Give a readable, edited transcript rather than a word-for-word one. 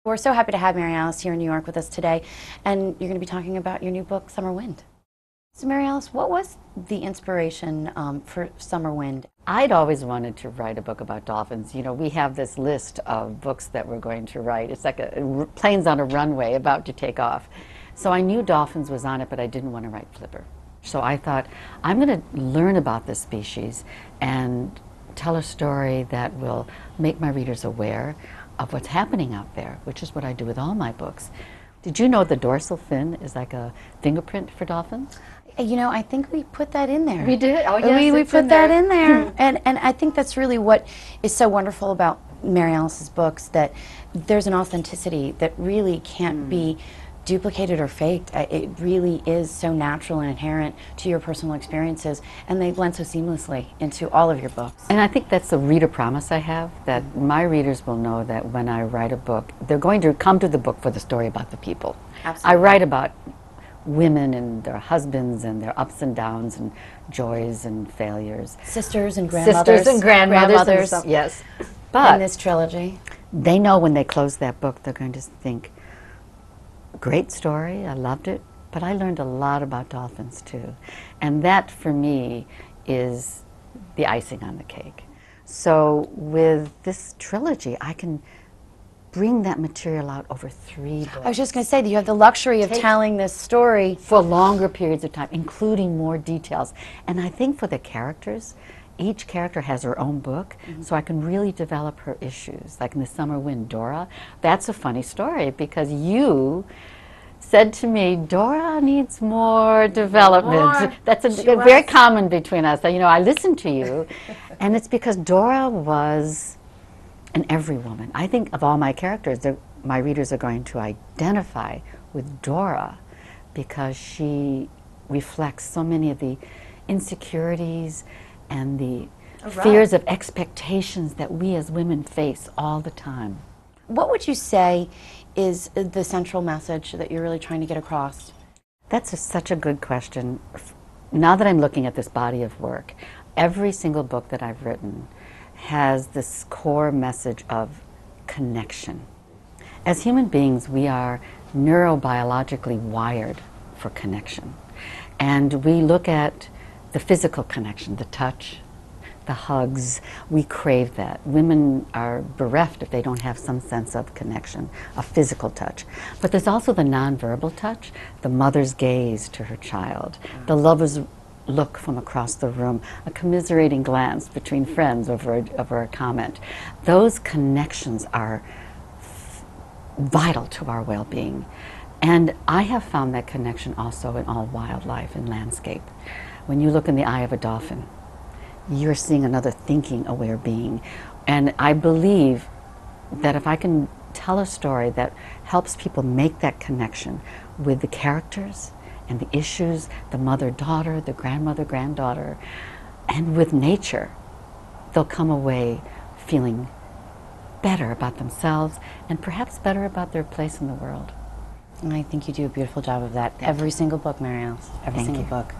We're so happy to have Mary Alice here in New York with us today, and you're going to be talking about your new book, Summer Wind. So Mary Alice, what was the inspiration for Summer Wind? I'd always wanted to write a book about dolphins. You know, we have this list of books that we're going to write. It's like planes on a runway about to take off. So I knew dolphins was on it, but I didn't want to write flipper. So I thought, I'm going to learn about this species and tell a story that will make my readers aware of what's happening out there, which is what I do with all my books. Did you know the dorsal fin is like a fingerprint for dolphins? You know, I think we put that in there. We did? Oh, yes, we put that in there. and I think that's really what is so wonderful about Mary Alice's books, that there's an authenticity that really can't be duplicated or faked. It really is so natural and inherent to your personal experiences, and they blend so seamlessly into all of your books. And I think that's the reader promise I have, that my readers will know that when I write a book, they're going to come to the book for the story about the people. Absolutely. I write about women and their husbands and their ups and downs and joys and failures. Sisters and grandmothers. Sisters and grandmothers. Yes. But in this trilogy, they know when they close that book, they're going to think, great story, I loved it, but I learned a lot about dolphins too. And that, for me, is the icing on the cake. So with this trilogy, I can bring that material out over 3 books. I was just going to say that you have the luxury of telling this story for longer periods of time, including more details. And I think for the characters, each character has her own book, so I can really develop her issues. Like in the Summer Wind, Dora, that's a funny story because you said to me, Dora needs more development. That's very common between us. You know, I listened to you, and it's because Dora was an every woman. I think of all my characters, my readers are going to identify with Dora because she reflects so many of the insecurities and the fears of expectations that we as women face all the time. What would you say is the central message that you're really trying to get across? That's such a good question. Now that I'm looking at this body of work, every single book that I've written has this core message of connection. As human beings, we are neurobiologically wired for connection. And we look at the physical connection, the touch, the hugs. We crave that. Women are bereft if they don't have some sense of connection, a physical touch. But there's also the nonverbal touch, the mother's gaze to her child, the lover's look from across the room, a commiserating glance between friends over a comment. Those connections are vital to our well-being. And I have found that connection also in all wildlife and landscape. When you look in the eye of a dolphin, you're seeing another thinking, aware being. And I believe that if I can tell a story that helps people make that connection with the characters and the issues, the mother-daughter, the grandmother-granddaughter, and with nature, they'll come away feeling better about themselves and perhaps better about their place in the world. And I think you do a beautiful job of that. Every single book, Mary Alice. Every single book.